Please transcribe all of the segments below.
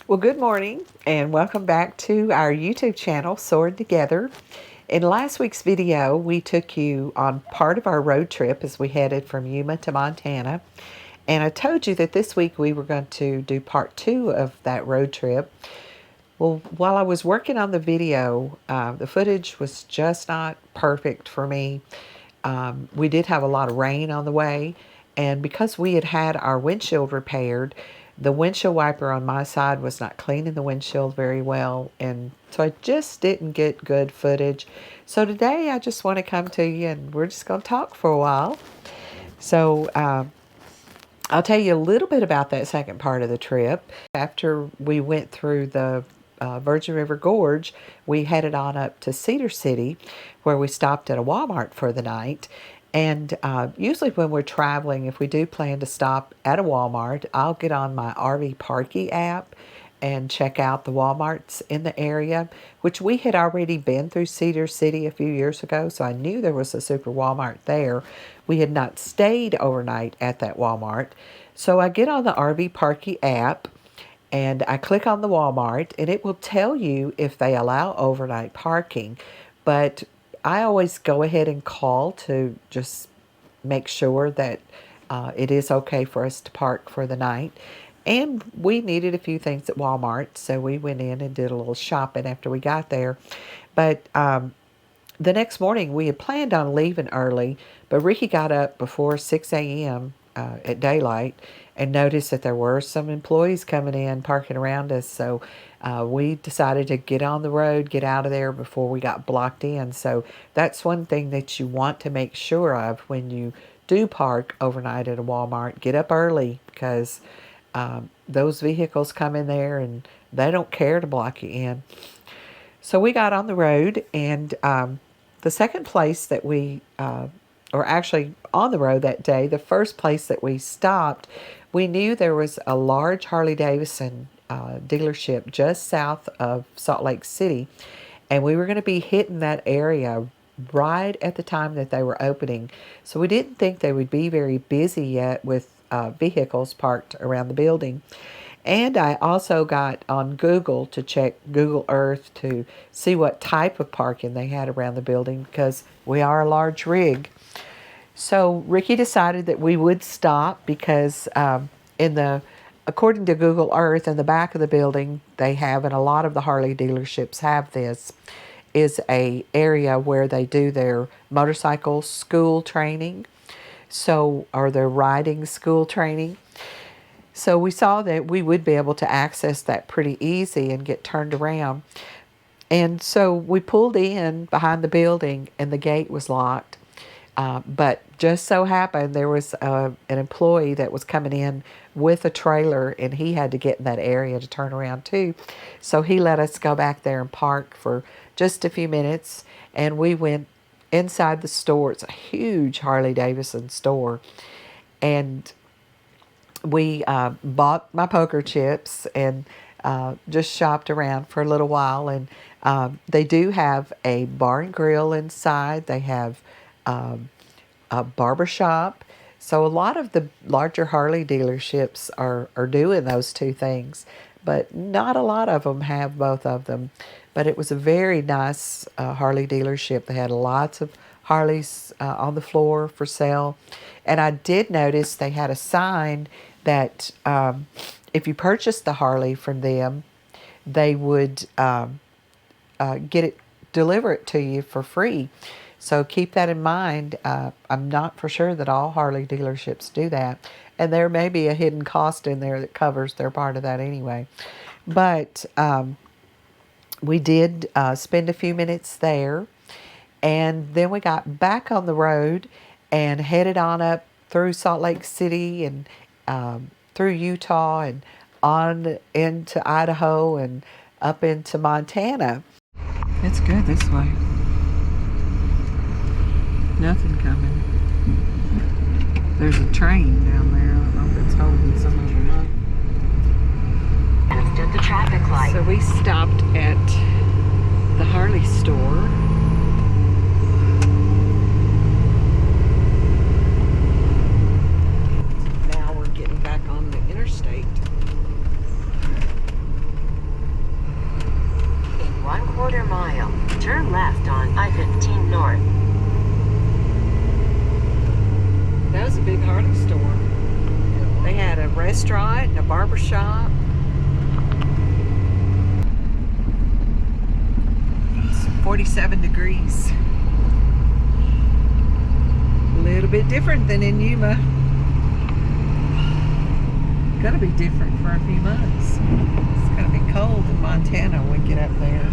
Well, good morning and welcome back to our YouTube channel, Soaring Together. In last week's video, we took you on part of our road trip as we headed from Yuma to Montana. And I told you that this week we were going to do part 2 of that road trip. Well, while I was working on the video, the footage was just not perfect for me. We did have a lot of rain on the way, and because we had had our windshield repaired, the windshield wiper on my side was not cleaning the windshield very well, and so I just didn't get good footage. So today I just want to come to you and we're just going to talk for a while. So I'll tell you a little bit about that second part of the trip. After we went through the Virgin River Gorge, we headed on up to Cedar City, where we stopped at a Walmart for the night. And usually when we're traveling, if we do plan to stop at a Walmart, I'll get on my RV Parky app and check out the Walmarts in the area, which we had already been through Cedar City a few years ago, so I knew there was a super Walmart there. We had not stayed overnight at that Walmart. So I get on the RV Parky app and I click on the Walmart, and it will tell you if they allow overnight parking. But I always go ahead and call to just make sure that it is okay for us to park for the night. And we needed a few things at Walmart, so we went in and did a little shopping after we got there. But the next morning, we had planned on leaving early, but Ricky got up before 6 a.m. At daylight and noticed that there were some employees coming in, parking around us. So we decided to get on the road, get out of there before we got blocked in. So that's one thing that you want to make sure of when you do park overnight at a Walmart. Get up early, because those vehicles come in there and they don't care to block you in. So we got on the road, and the second place that we, or actually on the road that day, the first place that we stopped, we knew there was a large Harley-Davidson dealership just south of Salt Lake City, and we were going to be hitting that area right at the time that they were opening. So we didn't think they would be very busy yet with vehicles parked around the building. And I also got on Google to check Google Earth to see what type of parking they had around the building, because we are a large rig. So Ricky decided that we would stop because according to Google Earth, in the back of the building they have, and a lot of the Harley dealerships have this, is a area where they do their motorcycle school training, or their riding school training. So we saw that we would be able to access that pretty easy and get turned around. And so we pulled in behind the building and the gate was locked. But just so happened there was an employee that was coming in with a trailer, and he had to get in that area to turn around too. So he let us go back there and park for just a few minutes, and we went inside the store. It's a huge Harley-Davidson store, and we bought my poker chips and just shopped around for a little while. And they do have a bar and grill inside. They have a barber shop. So a lot of the larger Harley dealerships are doing those two things, but not a lot of them have both of them. But it was a very nice Harley dealership. They had lots of Harleys on the floor for sale. And I did notice they had a sign that if you purchased the Harley from them, they would deliver it to you for free. So keep that in mind. I'm not for sure that all Harley dealerships do that. And there may be a hidden cost in there that covers their part of that anyway. But we did spend a few minutes there. And then we got back on the road and headed on up through Salt Lake City and through Utah and on into Idaho and up into Montana. It's good this way. Nothing coming. There's a train down there. I don't know if it's holding somebody or not. Stood the traffic light. So we stopped at the Harley store. turn left on I-15 North. That was a big hardware store. They had a restaurant and a barber shop. It's 47 degrees. A little bit different than in Yuma. Gonna be different for a few months. It's gonna be cold in Montana when we get up there.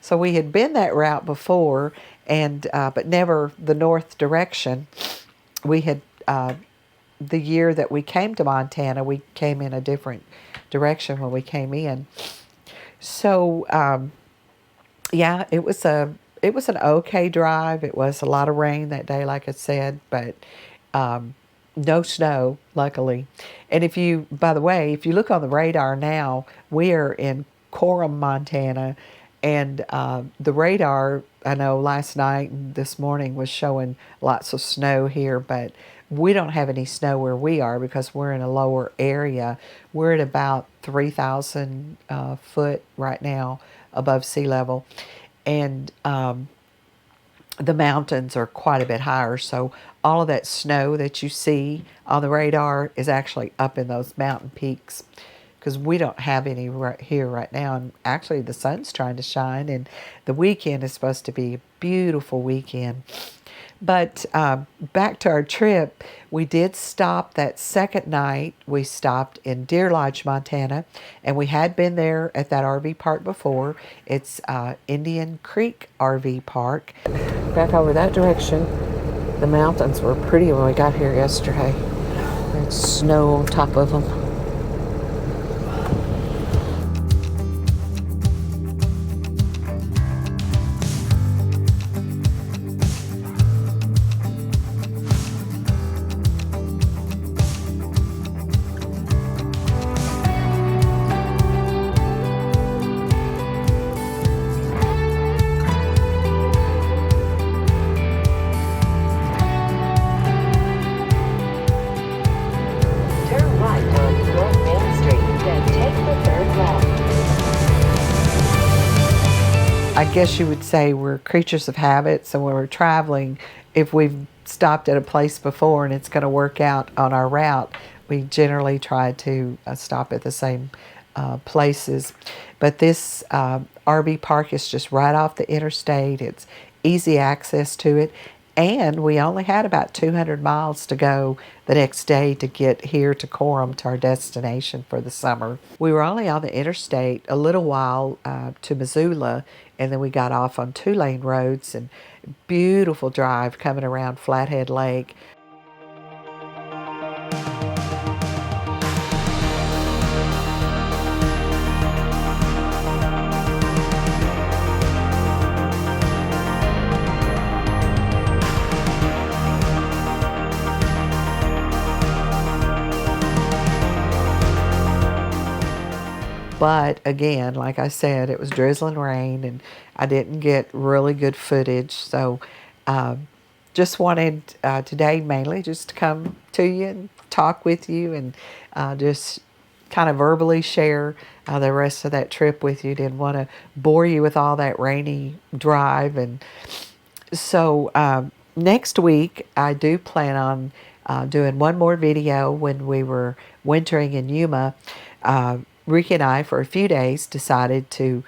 So we had been that route before, and but never the north direction. We had the year that we came to Montana, we came in a different direction when we came in. So yeah, it was an okay drive. It was a lot of rain that day, like I said, but no snow, luckily. And if you, by the way, if you look on the radar now, we are in Coram, Montana, and the radar, I know last night and this morning was showing lots of snow here, but we don't have any snow where we are because we're in a lower area. We're at about 3,000 foot right now above sea level, and the mountains are quite a bit higher, so all of that snow that you see on the radar is actually up in those mountain peaks, because we don't have any right here right now. And actually the sun's trying to shine, and the weekend is supposed to be a beautiful weekend. But back to our trip, we did stop that second night. We stopped in Deer Lodge, Montana, and we had been there at that RV park before. It's Indian Creek RV Park. Back over that direction, the mountains were pretty when we got here yesterday. There's snow on top of them. I guess you would say we're creatures of habit, so when we're traveling, if we've stopped at a place before and it's going to work out on our route, we generally try to stop at the same places. But this RV park is just right off the interstate. It's easy access to it, and we only had about 200 miles to go the next day to get here to Coram, to our destination for the summer. We were only on the interstate a little while to Missoula, and then we got off on 2-lane roads, and beautiful drive coming around Flathead Lake. But again, like I said, it was drizzling rain and I didn't get really good footage. So just wanted today mainly just to come to you and talk with you and just kind of verbally share the rest of that trip with you. Didn't want to bore you with all that rainy drive. And so next week I do plan on doing one more video. When we were wintering in Yuma, Ricky and I for a few days decided to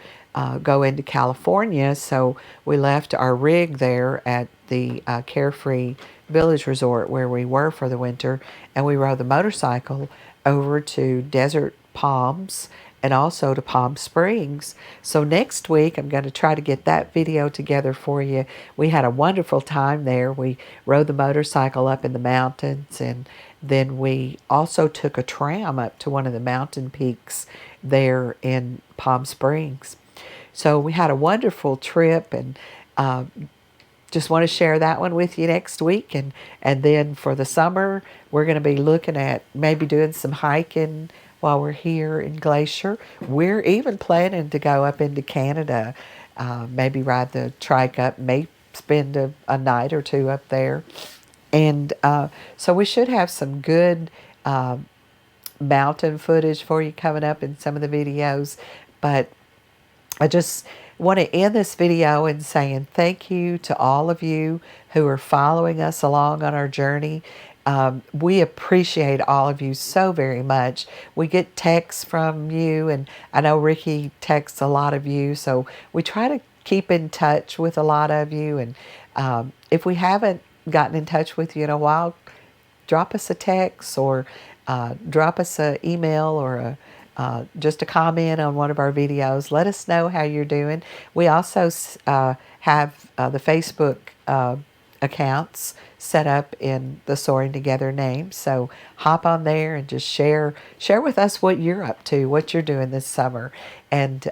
go into California. So we left our rig there at the Carefree Village Resort where we were for the winter, and we rode the motorcycle over to Desert Palms and also to Palm Springs. So next week I'm going to try to get that video together for you. We had a wonderful time there. We rode the motorcycle up in the mountains, and then we also took a tram up to one of the mountain peaks there in Palm Springs. So we had a wonderful trip, and just want to share that one with you next week. And then for the summer, we're going to be looking at maybe doing some hiking while we're here in Glacier. We're even planning to go up into Canada, maybe ride the trike up, maybe spend a night or two up there. And so we should have some good mountain footage for you coming up in some of the videos. But I just want to end this video in saying thank you to all of you who are following us along on our journey. We appreciate all of you so very much. We get texts from you, and I know Ricky texts a lot of you, so we try to keep in touch with a lot of you. And if we haven't gotten in touch with you in a while, drop us a text or drop us an email or just a comment on one of our videos. Let us know how you're doing. We also have the Facebook accounts set up in the Soaring Together name. So hop on there and just share with us what you're up to, what you're doing this summer. And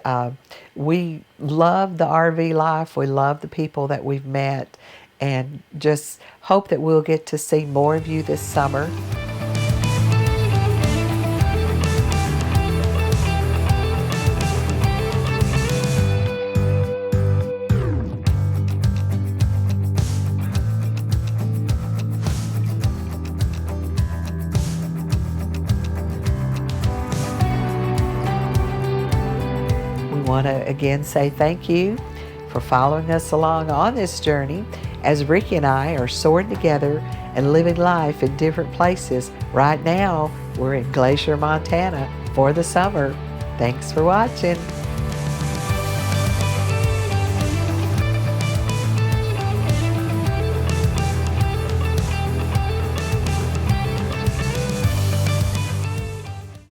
we love the RV life. We love the people that we've met, and just hope that we'll get to see more of you this summer. Want to again say thank you for following us along on this journey as Ricky and I are soaring together and living life in different places. Right now, we're in Glacier, Montana for the summer. Thanks for watching.